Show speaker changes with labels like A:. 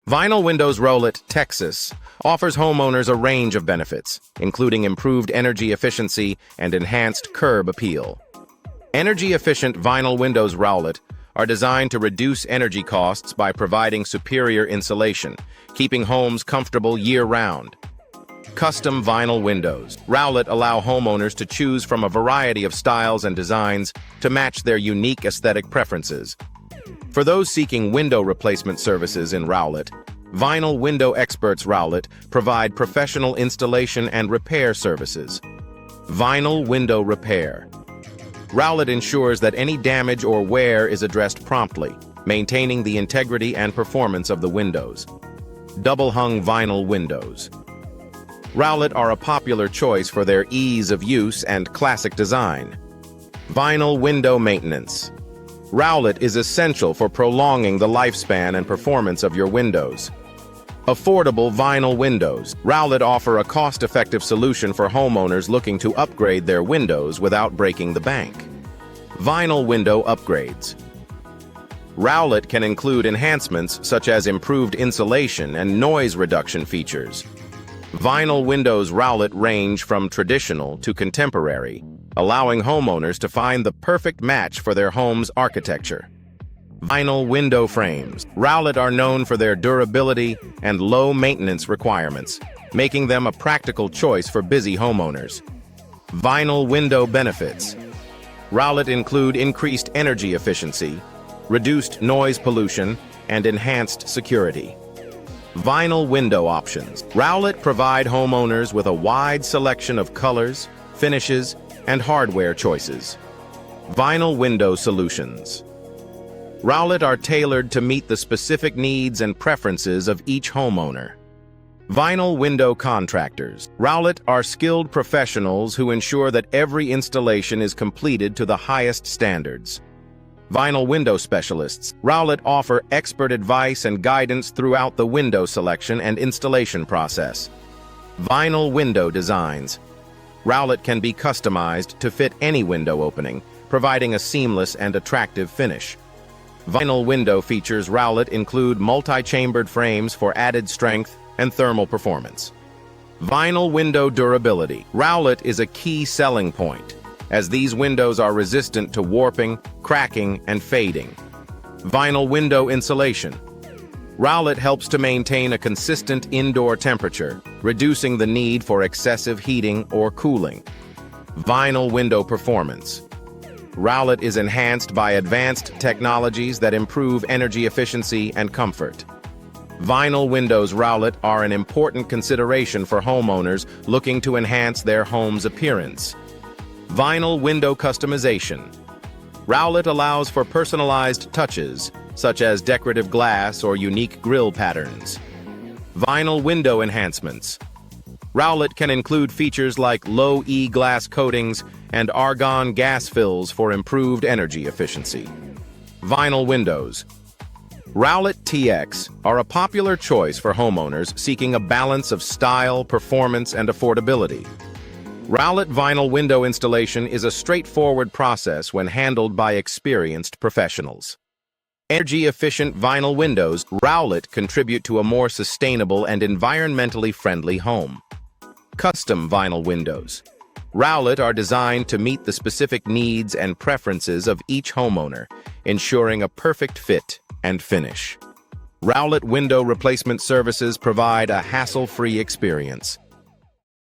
A: Vinyl Windows Rowlett, Texas, offers homeowners a range of benefits, including improved energy efficiency and enhanced curb appeal. Energy-efficient vinyl windows Rowlett are designed to reduce energy costs by providing superior insulation, keeping homes comfortable year-round. Custom vinyl windows Rowlett allow homeowners to choose from a variety of styles and designs to match their unique aesthetic preferences. For those seeking window replacement services in Rowlett, Vinyl Window Experts Rowlett provide professional installation and repair services. Vinyl Window Repair Rowlett ensures that any damage or wear is addressed promptly, maintaining the integrity and performance of the windows. Double-hung vinyl windows Rowlett are a popular choice for their ease of use and classic design. Vinyl window maintenance Rowlett is essential for prolonging the lifespan and performance of your windows. Affordable vinyl windows Rowlett offer a cost-effective solution for homeowners looking to upgrade their windows without breaking the bank. Vinyl window upgrades Rowlett can include enhancements such as improved insulation and noise reduction features. Vinyl windows Rowlett range from traditional to contemporary, allowing homeowners to find the perfect match for their home's architecture. Vinyl window frames Rowlett are known for their durability and low maintenance requirements, making them a practical choice for busy homeowners. Vinyl window benefits Rowlett include increased energy efficiency, reduced noise pollution, and enhanced security. Vinyl window options Rowlett provide homeowners with a wide selection of colors, finishes, and hardware choices. Vinyl window solutions Rowlett are tailored to meet the specific needs and preferences of each homeowner. Vinyl window contractors Rowlett are skilled professionals who ensure that every installation is completed to the highest standards. Vinyl window specialists Rowlett offer expert advice and guidance throughout the window selection and installation process. Vinyl window designs Rowlett can be customized to fit any window opening, providing a seamless and attractive finish. Vinyl window features Rowlett include multi-chambered frames for added strength and thermal performance. Vinyl window durability Rowlett is a key selling point, as these windows are resistant to warping, cracking, and fading. Vinyl window insulation Rowlett helps to maintain a consistent indoor temperature, reducing the need for excessive heating or cooling. Vinyl window performance Rowlett is enhanced by advanced technologies that improve energy efficiency and comfort. Vinyl windows Rowlett are an important consideration for homeowners looking to enhance their home's appearance. Vinyl window customization Rowlett allows for personalized touches, such as decorative glass or unique grille patterns. Vinyl window enhancements Rowlett can include features like low-E glass coatings and argon gas fills for improved energy efficiency. Vinyl windows Rowlett TX are a popular choice for homeowners seeking a balance of style, performance, and affordability. Rowlett vinyl window installation is a straightforward process when handled by experienced professionals. Energy-efficient vinyl windows Rowlett contribute to a more sustainable and environmentally friendly home. Custom vinyl windows Rowlett are designed to meet the specific needs and preferences of each homeowner, ensuring a perfect fit and finish. Rowlett window replacement services provide a hassle-free experience.